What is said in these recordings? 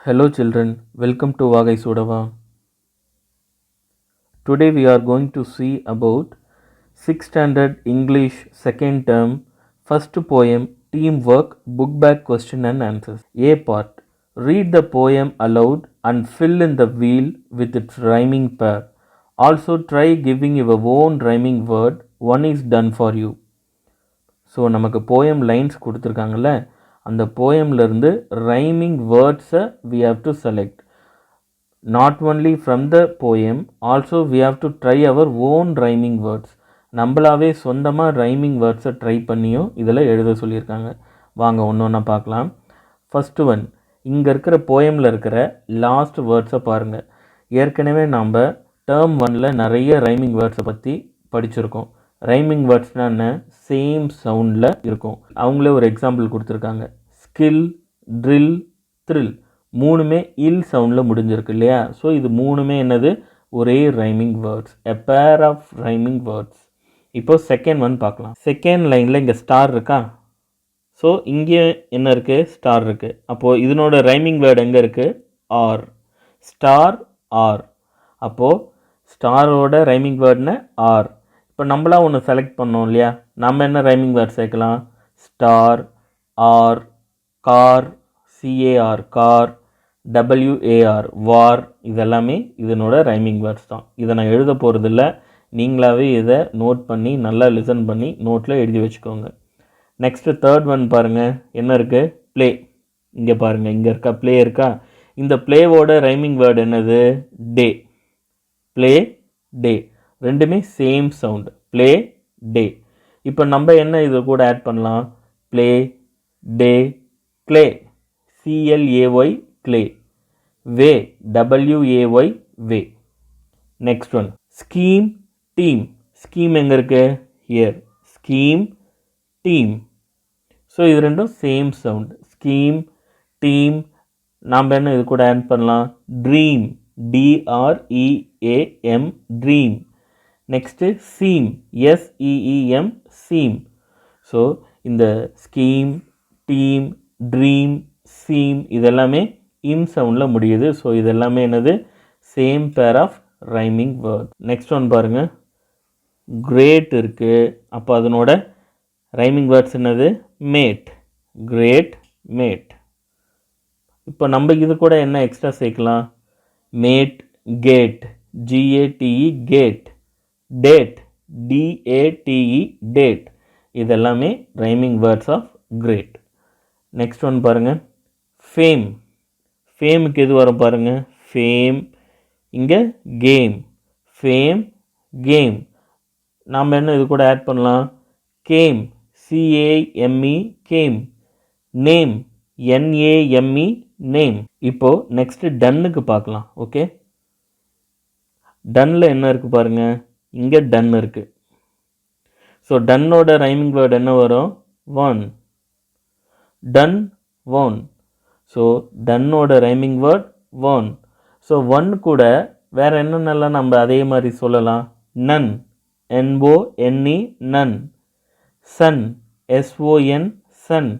Hello children, welcome to Vagai Sudava. Today we are going to see about 6th standard English second term first poem teamwork book back question and answers. A part. Read the poem aloud and fill in the wheel with its rhyming pair. Also try giving your own rhyming word. One is done for you. So நமக்கு poem lines கொடுத்துருக்காங்கல்ல, அந்த போயம்லேருந்து rhyming வேர்ட்ஸை we have to select. Not only from the poem, also we have to try our own rhyming words. நம்மளாவே சொந்தமாக rhyming வேர்ட்ஸை try பண்ணியும் இதில் எழுத சொல்லியிருக்காங்க. வாங்க ஒன்று ஒன்றா பார்க்கலாம். ஃபஸ்ட்டு ஒன், இங்கே இருக்கிற போயமில் இருக்கிற லாஸ்ட் வேர்ட்ஸை பாருங்கள். ஏற்கனவே நாம் டேர்ம் 1ல் நிறைய ரைமிங் வேர்ட்ஸை பற்றி படிச்சிருக்கோம். ரைமிங் வேர்ட்ஸ்னால் என்ன, சேம் சவுண்டில் இருக்கும். அவங்களே ஒரு எக்ஸாம்பிள் கொடுத்துருக்காங்க. ஸ்கில், ட்ரில், த்ரில் மூணுமே இல் சவுண்டில் முடிஞ்சிருக்கு இல்லையா? ஸோ இது மூணுமே என்னது, ஒரே rhyming words, a pair of rhyming words. இப்போது செகண்ட் ஒன் பார்க்கலாம். செகண்ட் லைனில் இங்கே ஸ்டார் இருக்கா? ஸோ இங்கே என்ன இருக்குது, ஸ்டார் இருக்குது. அப்போது இதனோட ரைமிங் வேர்டு எங்கே இருக்குது, ஆர். Star R. அப்போது ஸ்டாரோட ரைமிங் வேர்டுன்னு ஆர். இப்போ நம்மளாக ஒன்று செலக்ட் பண்ணோம் இல்லையா, நம்ம என்ன ரைமிங் வேர்ட் சேர்க்கலாம், star, are, car, C A R car, W A R war, இதெல்லாமே இதனோட ரைமிங் வேர்ட்ஸ் தான். இதை நான் எழுத போகிறதில்ல, நீங்களாகவே இதை நோட் பண்ணி நல்லா லிசன் பண்ணி நோட்டில் எழுதி வச்சுக்கோங்க. நெக்ஸ்ட்டு தேர்ட் ஒன் பாருங்கள், என்ன இருக்குது, ப்ளே. இங்கே பாருங்கள், இங்கே இருக்கா ப்ளே இருக்கா? இந்த ப்ளேவோட ரைமிங் வேர்டு என்னது, டே. ப்ளே, டே ரெண்டுமே சேம் சவுண்டு, ப்ளே, டே. இப்போ நம்ம என்ன இது கூட ஆட் பண்ணலாம், play, day, clay, C L A Y clay, way, W A Y way. Next one, scheme, team. Scheme எங்கே இருக்கு, ஹியர். Scheme, team. ஸோ இது ரெண்டும் சேம் சவுண்டு, ஸ்கீம், டீம். நாம் என்ன இது கூட ஆட் பண்ணலாம், dream, D R E A M dream. Next seam, S E E M seam. So இந்த ஸ்கீம், டீம், ட்ரீம், சீம் இதெல்லாமே இன் சவுண்டில் முடியுது. ஸோ இதெல்லாமே என்னது, same pair of rhyming word. Next one பாருங்கள், கிரேட் இருக்குது. அப்போ அதனோட ரைமிங் வேர்ட்ஸ் என்னது, மேட். Great, mate. இப்போ நம்ம இது கூட என்ன எக்ஸ்ட்ரா சேர்க்கலாம், mate, gate, G A T E gate, date, D A T E date. இதெல்லாமே rhyming words of great. Next one பாருங்கள், ஃபேம். ஃபேமுக்கு எது வரும் பாருங்கள், ஃபேம். இங்கே கேம், ஃபேம், கேம். நாம் என்ன இது கூட ஆட் பண்ணலாம், came, C A M E came, name, N A M E name. இப்போது நெக்ஸ்ட்டு டன்னுக்கு பார்க்கலாம். ஓகே, டன்னில் என்ன இருக்குது பாருங்கள், இங்கே டன் இருக்குது. ஸோ டன்னோட ரைமிங் வேர்டு என்ன வரும், ஒன். Done, one. ஸோ டன்னோட rhyming word one. So one கூட வேறு என்னென்னலாம் நம்ம அதே மாதிரி சொல்லலாம், none, N O N E none, son, S O N son.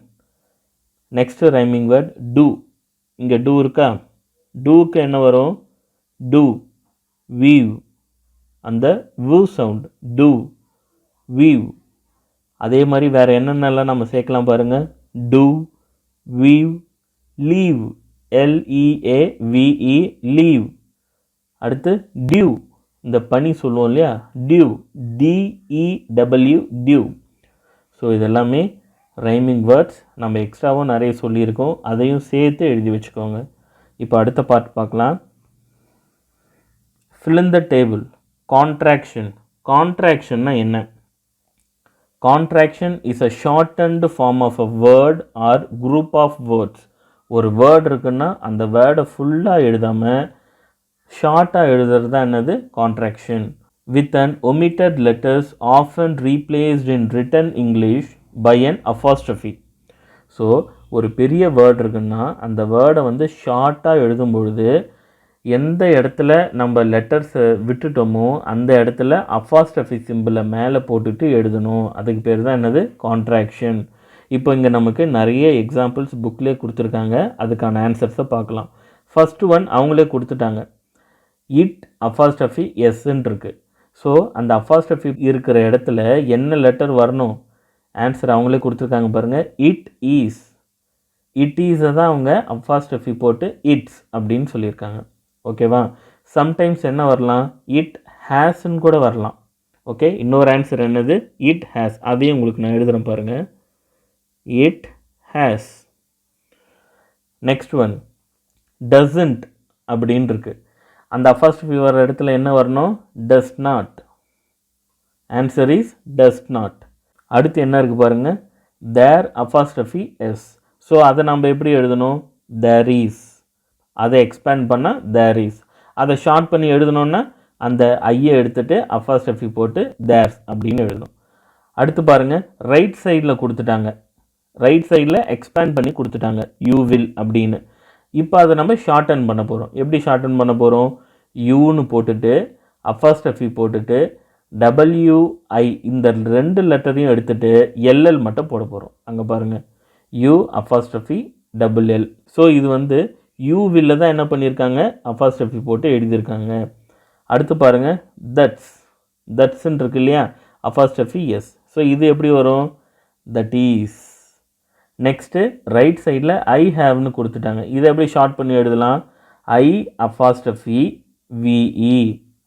Next rhyming word do. இங்கே டூ இருக்கா, டூக்கு என்ன வரும், டூ, வீவ். அந்த வு சவுண்ட், டூ, வீவ். அதே மாதிரி வேறு என்னென்னலாம் நம்ம சேர்க்கலாம் பாருங்கள், டூ, வீவ், லீவ், எல்இஏவிஇ லீவ். அடுத்து டியூ, இந்த பனி சொல்லுவோம் இல்லையா, டியூ, டிஇடபிள்யூ டியூ. ஸோ இதெல்லாமே ரைமிங் வேர்ட்ஸ். நம்ம எக்ஸ்ட்ராவும் நிறைய சொல்லியிருக்கோம், அதையும் சேர்த்து எழுதி வச்சுக்கோங்க. இப்போ அடுத்த பார்ட் பார்க்கலாம். fill in the table. Contraction. Contractionனா என்ன? Contraction is a shortened form of a word or group of words. ஒரு வேர்டு இருக்குன்னா அந்த வேர்டை ஃபுல்லாக எழுதாமல் ஷார்ட்டாக எழுதுறது தான் என்னது, contraction. with an omitted letters often replaced in written English by an apostrophe. So ஒரு பெரிய வேர்டு இருக்குன்னா அந்த வேர்டை வந்து ஷார்ட்டாக எழுதும் பொழுது எந்த இடத்துல நம்ம லெட்டர்ஸை விட்டுட்டோமோ அந்த இடத்துல அப்பாஸ்ட்ரஃபி சிம்பிளை மேலே போட்டுட்டு எழுதணும். அதுக்கு பேர் தான் என்னது, கான்ட்ராக்ஷன். இப்போ இங்கே நமக்கு நிறைய எக்ஸாம்பிள்ஸ் புக்லேயே கொடுத்துருக்காங்க, அதுக்கான ஆன்சர்ஸை பார்க்கலாம். ஃபஸ்ட்டு ஒன் அவங்களே கொடுத்துட்டாங்க. இட் அஃபாஸ்டஃபி எஸ்ன்னு இருக்குது. ஸோ அந்த அஃபாஸ்டஃபி இருக்கிற இடத்துல என்ன லெட்டர் வரணும்? ஆன்சர் அவங்களே கொடுத்துருக்காங்க பாருங்கள். It is. இட் ஈஸை தான் அவங்க அஃபாஸ்டஃபி போட்டு இட்ஸ் அப்படின்னு சொல்லியிருக்காங்க. ஓகேவா? சம்டைம்ஸ் என்ன வரலாம்? இட் ஹேஸ்ன்னு கூட வரலாம். ஓகே, இன்னொரு ஆன்சர் என்னது? It has. அதையும் உங்களுக்கு நான் எழுதுகிறேன் பாருங்கள். It has. Next one doesn't அப்படின்னு இருக்குது. அந்த அஃபாஸ்டஃபி வர இடத்துல என்ன வரணும்? Does not. Answer is does not. அடுத்து என்ன இருக்குது பாருங்கள். தேர் அஃபாஸ்டஃபி எஸ். ஸோ அதை நம்ம எப்படி எழுதணும்? There is. அதை எக்ஸ்பேண்ட் பண்ணால் தேர் இஸ். அதை ஷார்ட் பண்ணி எழுதணுன்னா அந்த ஐயை எடுத்துகிட்டு அஃபாஸ்டஃபி போட்டு தேர்ஸ் அப்படின்னு எழுதணும். அடுத்து பாருங்கள், ரைட் சைடில் கொடுத்துட்டாங்க. ரைட் சைடில் எக்ஸ்பேண்ட் பண்ணி கொடுத்துட்டாங்க யூ வில் அப்படின்னு. இப்போ அதை நம்ம ஷார்டன் பண்ண போகிறோம். எப்படி ஷார்டன் பண்ண போகிறோம்? யூன்னு போட்டுட்டு அஃபாஸ்டஃபி போட்டுட்டு WI இந்த 2 லெட்டரையும் எடுத்துகிட்டு LL மட்டும் போட போகிறோம். அங்கே பாருங்கள், யூ அஃபாஸ்டஃபி LL. ஸோ இது வந்து யூ வில்ல தான் என்ன பண்ணியிருக்காங்க? அஃபாஸ்டஃபி போட்டு எழுதியிருக்காங்க. அடுத்து பாருங்கள், தட்ஸ். தட்ஸ்ன்னு இருக்கு இல்லையா? அஃபாஸ்டஃபி எஸ். ஸோ இது எப்படி வரும்? That is. நெக்ஸ்ட்டு ரைட் சைடில் ஐ ஹேவ்னு கொடுத்துட்டாங்க. இதை எப்படி ஷார்ட் பண்ணி எழுதலாம்? ஐ அஃபாஸ்டஃபி VE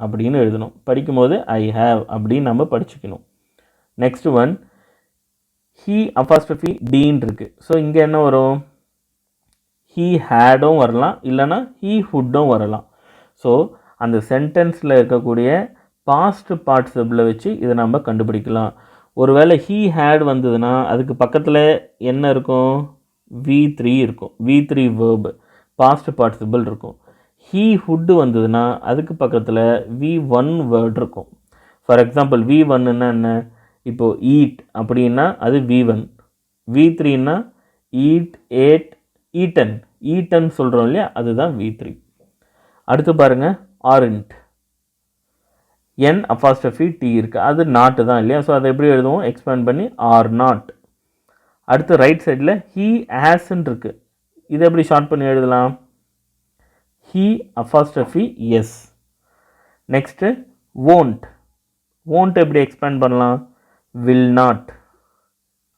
அப்படின்னு எழுதணும். படிக்கும்போது ஐ ஹேவ் அப்படின்னு நம்ம படிச்சுக்கணும். நெக்ஸ்ட் ஒன் ஹீ அஃபாஸ்டஃபி டீன் இருக்குது. ஸோ இங்கே என்ன வரும்? ஹீ ஹேடும் வரலாம், இல்லைனா ஹீ ஹுட்டும் வரலாம். ஸோ அந்த சென்டென்ஸில் இருக்கக்கூடிய பாஸ்ட் பார்ட்டிசிபிளை வச்சு இதை நம்ம கண்டுபிடிக்கலாம். ஒருவேளை ஹீ ஹேட் வந்ததுன்னா அதுக்கு பக்கத்தில் என்ன இருக்கும்? V3 இருக்கும். V3 வேர்பு பாஸ்ட் பார்ட்டிசிபிள் இருக்கும். ஹீ ஹுட்டு வந்ததுன்னா அதுக்கு பக்கத்தில் V1 வேர்ட் இருக்கும். ஃபார் எக்ஸாம்பிள் V1ன்னா என்ன? இப்போது ஈட் அப்படின்னா அது V1. V3ன்னா ஈட், ஏட், ஈட்டன். ஈட்டன் சொல்கிறோம் இல்லையா? அதுதான் V3. அடுத்து பாருங்கள், ஆரண்ட். N அஃபாஸ்டஃபி T இருக்குது. அது நாட்டு தான் இல்லையா? ஸோ அதை எப்படி எழுதுவோம்? எக்ஸ்பேண்ட் பண்ணி ஆர் நாட். அடுத்து ரைட் சைடில் ஹீ ஹேஸ்ன்னு இருக்குது. இதை எப்படி ஷார்ட் பண்ணி எழுதலாம்? He அஃபாஸ்டஃபி S. Next won't. won't எப்படி எக்ஸ்பேண்ட் பண்ணலாம்? will not.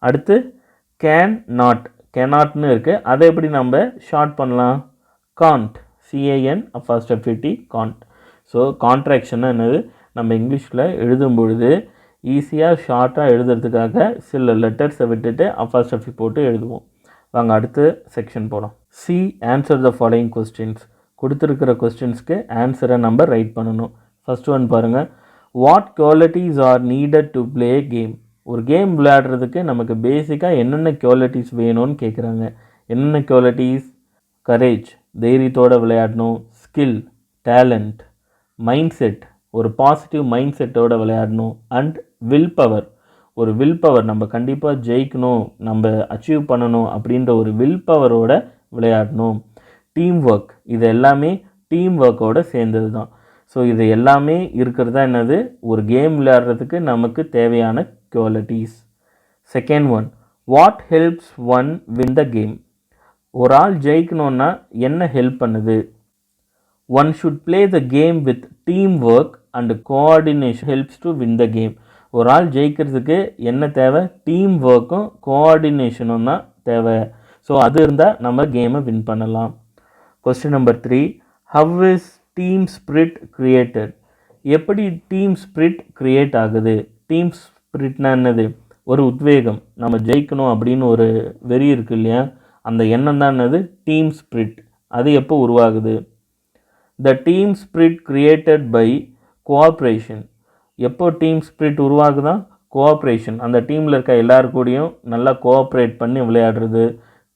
அடுத்து can not. cannotனு இருக்குது. அதை எப்படி நம்ம ஷார்ட் பண்ணலாம்? can't. CAN apostrophe T can't. So கான்ட்ராக்ஷன்னா என்னது? நம்ம இங்கிலீஷில் எழுதும் பொழுது ஈஸியாக ஷார்ட்டாக எழுதுறதுக்காக சில லெட்டர்ஸை விட்டுட்டு அஃபாஸ்டஃபி போட்டு எழுதுவோம். வாங்க அடுத்து செக்ஷன் போகலாம். C answer the following questions. கொடுத்துருக்கிற கொஸ்டின்ஸ்க்கு ஆன்சரை நம்ம ரைட் பண்ணணும். ஃபஸ்ட் ஒன் பாருங்கள். What qualities R needed to play game? ஒரு கேம் விளையாடுறதுக்கு நமக்கு பேசிக்காக என்னென்ன குவாலிட்டிஸ் வேணும்னு கேட்குறாங்க. என்னென்ன குவாலிட்டிஸ்? கரேஜ், தைரியத்தோடு விளையாடணும். ஸ்கில், டேலண்ட், மைண்ட் செட், ஒரு பாசிட்டிவ் மைண்ட் செட்டோடு விளையாடணும். அண்ட் வில் பவர், ஒரு வில் பவர், நம்ம கண்டிப்பாக ஜெயிக்கணும், நம்ம அச்சீவ் பண்ணணும் அப்படின்ற ஒரு வில் பவரோட விளையாடணும். டீம் ஒர்க், இது எல்லாமே டீம் ஒர்க்கோடு சேர்ந்தது தான். ஸோ இது எல்லாமே இருக்கிறதா என்னது? ஒரு கேம் விளையாடுறதுக்கு நமக்கு தேவையான qualities. Second one, what helps one win the game? ஒரு ஆள் ஜெயிக்கணுன்னா என்ன ஹெல்ப் பண்ணுது? One should play the game with teamwork and coordination helps to win the game. ஒரு ஆள் ஜெயிக்கிறதுக்கு என்ன தேவை? டீம் ஒர்க்கும் கோஆர்டினேஷனும் தான் தேவை. ஸோ அது இருந்தால் நம்ம கேமை வின் பண்ணலாம். Question number 3, how is team spirit created? எப்படி டீம் ஸ்பிரிட் க்ரியேட் ஆகுது? டீம் ஸ்பிரிட்னா என்னது? ஒரு உத்வேகம், நம்ம ஜெயிக்கணும் அப்படின்னு ஒரு வெறி இருக்கு இல்லையா? அந்த எண்ணம் தான் என்னது? Team spirit. அது எப்போ உருவாகுது? The team spirit created by cooperation. எப்போ டீம் ஸ்பிரிட் உருவாகுதா? கோஆப்ரேஷன். அந்த டீமில் இருக்க எல்லாருக்கூடையும் நல்லா கோஆப்ரேட் பண்ணி விளையாடுறது,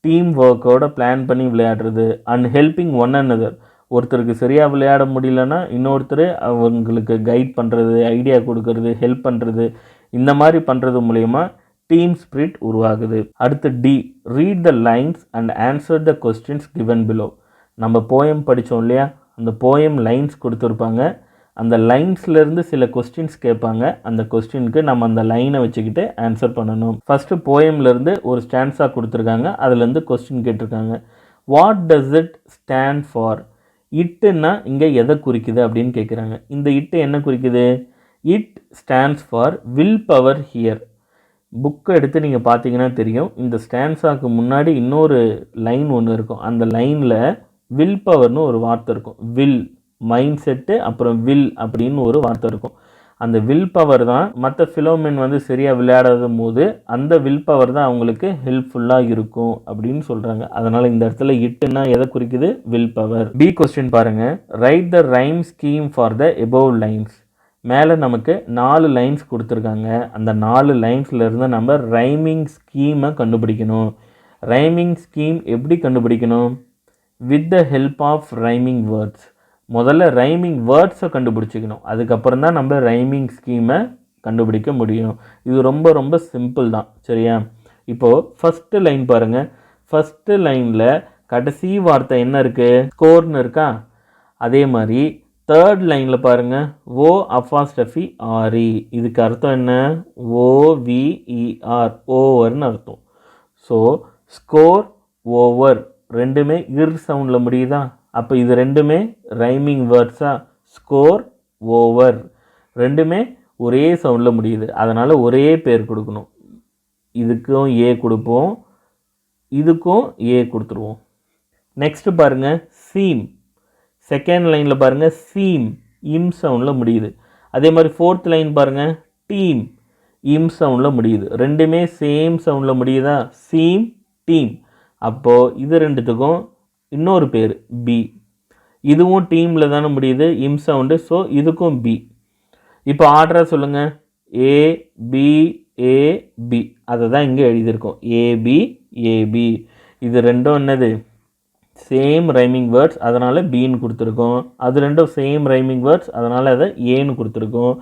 டீம் ஒர்க்கோட பிளான் பண்ணி விளையாடுறது. And helping one another. ஒருத்தருக்கு சரியாக விளையாட முடியலன்னா இன்னொருத்தர் அவங்களுக்கு கைட் பண்ணுறது, ஐடியா கொடுக்கறது, ஹெல்ப் பண்ணுறது, இந்த மாதிரி பண்ணுறது மூலயமா டீம் ஸ்பிரிட் உருவாகுது. அடுத்து D, read the lines and answer the questions given below. நம்ம போயம் படித்தோம் இல்லையா? அந்த போயம் லைன்ஸ் கொடுத்துருப்பாங்க. அந்த லைன்ஸ்லேருந்து சில கொஸ்டின்ஸ் கேட்பாங்க. அந்த கொஸ்டினுக்கு நம்ம அந்த லைனை வச்சுக்கிட்டு ஆன்சர் பண்ணணும். ஃபஸ்ட்டு போயம்லேருந்து ஒரு ஸ்டான்ஸாக கொடுத்துருக்காங்க, அதுலேருந்து கொஸ்டின் கேட்டிருக்காங்க. What does it stand for? இட்டுன்னா இங்கே எதை குறிக்குது அப்படின்னு கேட்குறாங்க. இந்த இட்டு என்ன குறிக்குது? It stands for will power here. புக்கை எடுத்து நீங்கள் பார்த்தீங்கன்னா தெரியும், இந்த ஸ்டான்ஸாக்கு முன்னாடி இன்னொரு லைன் ஒன்று இருக்கும். அந்த லைனில் வில் பவர்னு ஒரு வார்த்தை இருக்கும். வில் மைண்ட் செட்டு அப்புறம் வில் அப்படின்னு ஒரு வார்த்தை இருக்கும். அந்த வில் பவர் தான் மற்ற ஃபிலோமென் வந்து சரியாக விளையாடாத போது அந்த வில் பவர் தான் அவங்களுக்கு ஹெல்ப்ஃபுல்லாக இருக்கும் அப்படின்னு சொல்கிறாங்க. அதனால் இந்த இடத்துல இட்டுன்னா எதை குறிக்குது? Will power. பி கொஸ்டின் பாருங்கள். Right the rhyme scheme for the above lines. மேலே நமக்கு 4 லைன்ஸ் கொடுத்துருக்காங்க. அந்த 4 லைன்ஸ்லேருந்து நம்ம ரைமிங் ஸ்கீமை கண்டுபிடிக்கணும். ரைமிங் ஸ்கீம் எப்படி கண்டுபிடிக்கணும்? With the help of rhyming words. முதல்ல ரைமிங் வேர்ட்ஸை கண்டுபிடிச்சிக்கணும், அதுக்கப்புறம் தான் நம்ம ரைமிங் ஸ்கீமை கண்டுபிடிக்க முடியும். இது ரொம்ப ரொம்ப சிம்பிள் தான், சரியா? இப்போது ஃபஸ்ட்டு லைன் பாருங்கள். ஃபஸ்ட்டு லைனில் கடைசி வார்த்தை என்ன இருக்குது? ஸ்கோர்னு இருக்கா? அதே மாதிரி தேர்ட் லைனில் பாருங்கள், ஓ அஃபாஸ்டஃபி ஆரி. இதுக்கு அர்த்தம் என்ன? ஓவிஇஆர், ஓவர்னு அர்த்தம். ஸோ ஸ்கோர், ஓவர் ரெண்டுமே இர் சவுண்டில் முடியுதா? அப்போ இது ரெண்டுமே ரைமிங் வேர்ட்ஸாக? ஸ்கோர், ஓவர் ரெண்டுமே ஒரே சவுண்டில் முடியுது, அதனால் ஒரே பேர் கொடுக்கணும். இதுக்கும் ஏ கொடுப்போம், இதுக்கும் ஏ கொடுத்துருவோம். நெக்ஸ்ட்டு பாருங்கள், சீம். செகண்ட் லைனில் பாருங்கள், சீம் இம் சவுண்டில் முடியுது. அதே மாதிரி ஃபோர்த் லைன் பாருங்கள், டீம் இம் சவுண்டில் முடியுது. ரெண்டுமே சேம் சவுண்டில் முடியுதா? Seem, team. அப்போது இது ரெண்டுத்துக்கும் இன்னொரு பேர் பி. இதுவும் டீமில் தானே முடியுது, இம் சவுண்டு. ஸோ இதுக்கும் பி. இப்போ ஆர்டராக சொல்லுங்கள். ஏ பி ஏ பி, அதை தான் இங்கே எழுதியிருக்கோம். AB AB. இது ரெண்டும் என்னது? சேம் ரைமிங் வேர்ட்ஸ், அதனால் பின்னு கொடுத்துருக்கோம். அது ரெண்டும் சேம் ரைமிங் வேர்ட்ஸ், அதனால் அதை ஏன்னு கொடுத்துருக்கோம்.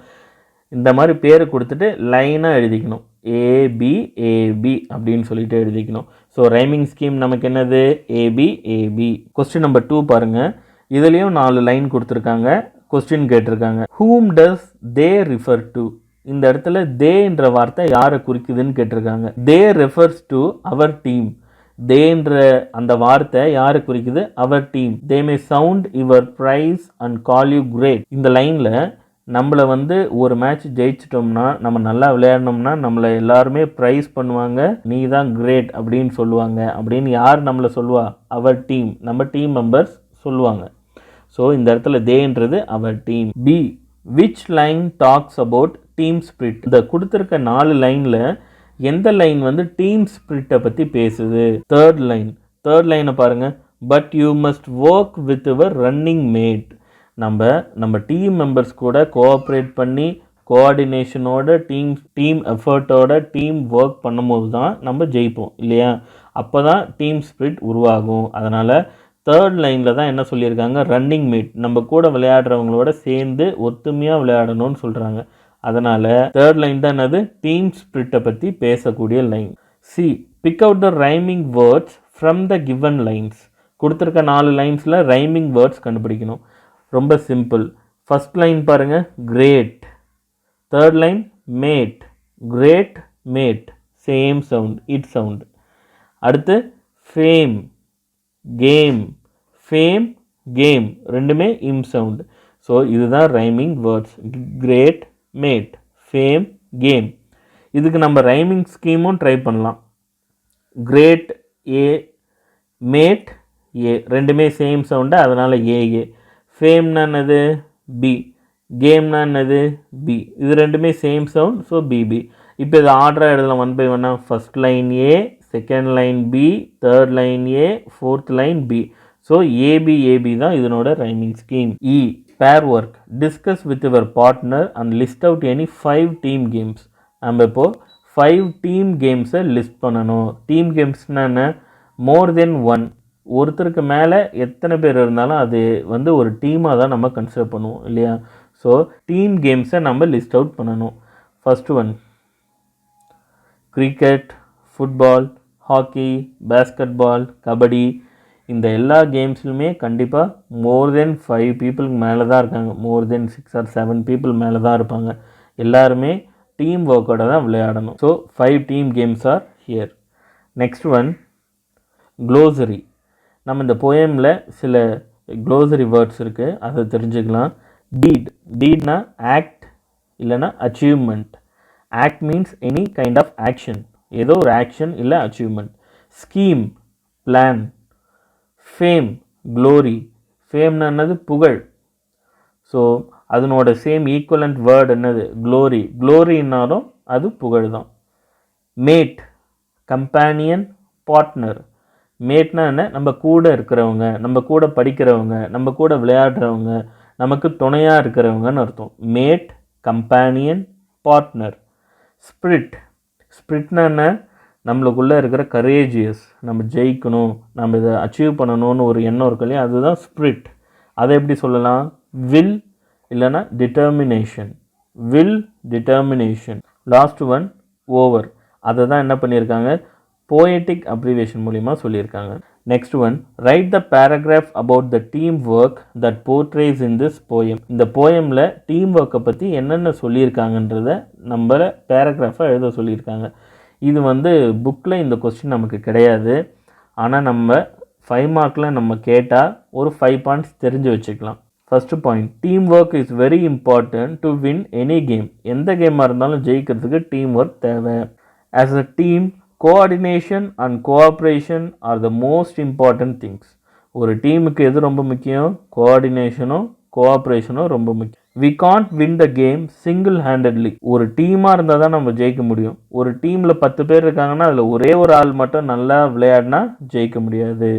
இந்த மாதிரி பேர் கொடுத்துட்டு லைனாக எழுதிக்கணும். ஏபி ஏபி அப்படின்னு சொல்லிட்டு எழுதிக்கணும். ஸோ ரைமிங் ஸ்கீம் நமக்கு என்னது? AB AB. கொஸ்டின் நம்பர் 2 பாருங்கள். இதுலேயும் 4 லைன் கொடுத்துருக்காங்க. கொஸ்டின் கேட்டிருக்காங்க, ஹூம் டஸ் தே ரிஃபர் டு? இந்த இடத்துல தேன்ற வார்த்தை யாரை குறிக்குதுன்னு கேட்டிருக்காங்க. They refers to our team. தேன்ற அந்த வார்த்தை யாரை குறிக்குது? Our team. They may sound your praise and call you great. இந்த லைனில் நம்மளை வந்து ஒரு மேட்ச் ஜெயிச்சிட்டோம்னா, நம்ம நல்லா விளையாடணும்னா நம்மளை எல்லாருமே ப்ரைஸ் பண்ணுவாங்க, நீ தான் கிரேட் அப்படின்னு சொல்லுவாங்க. அப்படின்னு யார் நம்மளை சொல்லுவா? அவர் டீம், நம்ம டீம் மெம்பர்ஸ் சொல்லுவாங்க. ஸோ இந்த இடத்துல தேன்றது our team. B, which line talks about team spirit? இந்த கொடுத்துருக்க 4 லைனில் எந்த லைன் வந்து டீம் ஸ்பிரிட்டை பற்றி பேசுது? Third line. தேர்ட் லைனை பாருங்கள். But you must work with your running mate. நம்ம டீம் மெம்பர்ஸ் கூட கோஆப்ரேட் பண்ணி கோஆர்டினேஷனோட டீம் எஃபர்ட்டோட டீம் ஒர்க் பண்ணும்போது தான் நம்ம ஜெயிப்போம் இல்லையா? அப்போ தான் டீம் ஸ்பிரிட் உருவாகும். அதனால் தேர்ட் லைனில் தான் என்ன சொல்லியிருக்காங்க? ரன்னிங் மேட், நம்ம கூட விளையாடுறவங்களோட சேர்ந்து ஒத்துமையாக விளையாடணும்னு சொல்கிறாங்க. அதனால் தேர்ட் லைன் தான் என்னது? டீம் ஸ்பிரிட்டை பற்றி பேசக்கூடிய line. C, pick out the rhyming words from the given lines. கொடுத்துருக்க 4 லைன்ஸில் ரைமிங் வேர்ட்ஸ் கண்டுபிடிக்கணும். ரொம்ப சிம்பிள். ஃபஸ்ட் லைன் பாருங்கள், great. Third line mate. Great mate, same sound, it sound. அடுத்து ஃபேம், கேம். ஃபேம் கேம், ரெண்டுமே இம் சவுண்ட். ஸோ இதுதான் rhyming words. Great mate, fame game. இதுக்கு நம்ம ரைமிங் ஸ்கீமும் ட்ரை பண்ணலாம். கிரேட் ஏ, மேட் ஏ, ரெண்டுமே சேம் சவுண்டு, அதனால் ஏஏ. ஃபேம்னா என்னது? பி. கேம்னா என்னது? பி. இது ரெண்டுமே சேம் சவுண்ட், ஸோ பிபி. இப்போ இது ஆர்டராக எழுதலாம் 1 by 1. First line A, second line B, third line A, fourth line B. So AB தான் இதனோட rhyming scheme. E, pair work. Discuss with your partner and list out any 5 team games. நம்ம இப்போது 5 team கேம்ஸை list பண்ணணும். Team கேம்ஸ்னால் என்ன? More தென் 1. ஒருத்தருக்கு மேலே எத்தனை பேர் இருந்தாலும் அது வந்து ஒரு டீமாக தான் நம்ம கன்சிடர் பண்ணுவோம் இல்லையா? ஸோ டீம் கேம்ஸை நம்ம லிஸ்ட் அவுட் பண்ணணும். First one, cricket, football, hockey, basketball, kabaddi. இந்த எல்லா கேம்ஸ்லையுமே கண்டிப்பாக மோர் தென் 5 பீப்புளுக்கு மேலே தான் இருக்காங்க. மோர் தென் 6 or 7 பீப்புள் மேலே தான் இருப்பாங்க. எல்லாருமே டீம் ஒர்க்கோட தான் விளையாடணும். So 5 team games are here. Next one, glossary. நம்ம இந்த போயமில் சில க்ளோசரி வேர்ட்ஸ் இருக்குது, அதை தெரிஞ்சுக்கலாம். டீட்னா ஆக்ட் இல்லைனா achievement. Act means any kind of action, ஏதோ ஒரு ஆக்ஷன் இல்லை achievement. Scheme plan. Fame glory. ஃபேம்னா என்னது? புகழ். ஸோ அதனோட சேம் ஈக்குவலண்ட் வேர்டு என்னது? க்ளோரி. க்ளோரின்னாலும் அது புகழ் தான். Mat companion partner. மேட்னா என்ன? நம்ம கூட இருக்கிறவங்க, நம்ம கூட படிக்கிறவங்க, நம்ம கூட விளையாடுறவங்க, நமக்கு துணையாக இருக்கிறவங்கன்னு அர்த்தம். Mat companion partner. ஸ்பிரிட்னா என்ன? நம்மளுக்குள்ளே இருக்கிற கரேஜியஸ், நம்ம ஜெயிக்கணும், நம்ம இதை அச்சீவ் பண்ணணும்னு ஒரு எண்ணம் இருக்கு இல்லையா, அதுதான் ஸ்பிரிட். அதை எப்படி சொல்லலாம்? வில் இல்லைனா determination. Determination. Last one over. அதை தான் என்ன பண்ணியிருக்காங்க? போயட்டிக் அப்ரிவேஷன் மூலிமா சொல்லியிருக்காங்க. Next one, right the paragraph about the team work that portrays in this poem. இந்த போயமில் டீம் ஒர்க்கை பற்றி என்னென்ன சொல்லியிருக்காங்கன்றத நம்ம பேராகிராஃபாக எழுத சொல்லியிருக்காங்க. இது புக்கில் இந்த கொஸ்டின் நமக்கு கிடையாது. ஆனால் நம்ம 5 மார்க்கில் நம்ம கேட்டால் ஒரு 5 பாயிண்ட்ஸ் தெரிஞ்சு வச்சுக்கலாம். First point, team work is very important to win any game. எந்த கேமாக இருந்தாலும் ஜெயிக்கிறதுக்கு டீம் ஒர்க் தேவை. As a team, coordination and cooperation are the most important things. ஒரு டீமுக்கு எது ரொம்ப முக்கியம்? கோஆர்டினேஷனும் கோஆப்ரேஷனும் ரொம்ப முக்கியம். We can't win the game single handedly. ஒரு டீமாக இருந்தால் தான் நம்ம ஜெயிக்க முடியும். ஒரு டீமில் 10 பேர் இருக்காங்கன்னா அதில் ஒரே ஒரு ஆள் மட்டும் நல்லா விளையாடினா ஜெயிக்க முடியாது.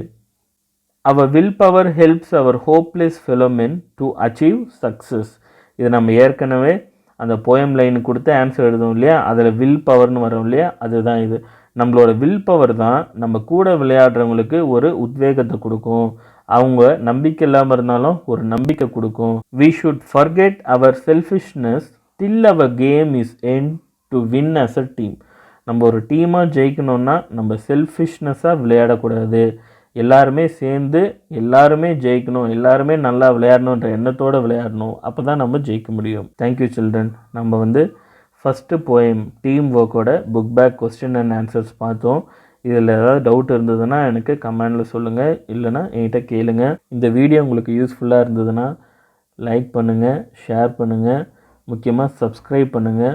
Our will power helps our hopeless fellow men to achieve success. இது நம்ம ஏற்கனவே அந்த போயம் லைனுக்கு கொடுத்து ஆன்சர் எழுதும் இல்லையா, அதில் வில் பவர்னு வரும் இல்லையா, அதுதான் இது. நம்மளோட வில் பவர் தான் நம்ம கூட விளையாடுறவங்களுக்கு ஒரு உத்வேகத்தை கொடுக்கும். அவங்க நம்பிக்கை இல்லாமல் இருந்தாலும் ஒரு நம்பிக்கை கொடுக்கும். We should forget our selfishness till our game is end to win as a team. நம்ம ஒரு டீமாக ஜெயிக்கணும்னா நம்ம செல்ஃபிஷ்னஸாக விளையாடக்கூடாது. எல்லாருமே சேர்ந்து எல்லாருமே ஜெயிக்கணும், எல்லாருமே நல்லா விளையாடணுன்ற எண்ணத்தோடு விளையாடணும். அப்போ தான் நம்ம ஜெயிக்க முடியும். Thank you children. நம்ம ஃபஸ்ட்டு போயம் டீம் ஒர்க்கோட book back question and answers பார்த்தோம். இதில் ஏதாவது டவுட் இருந்ததுன்னா எனக்கு கமெண்டில் சொல்லுங்கள், இல்லைனா என்கிட்ட கேளுங்க. இந்த வீடியோ உங்களுக்கு யூஸ்ஃபுல்லாக இருந்ததுன்னா லைக் பண்ணுங்கள், ஷேர் பண்ணுங்கள், முக்கியமாக சப்ஸ்கிரைப் பண்ணுங்கள்.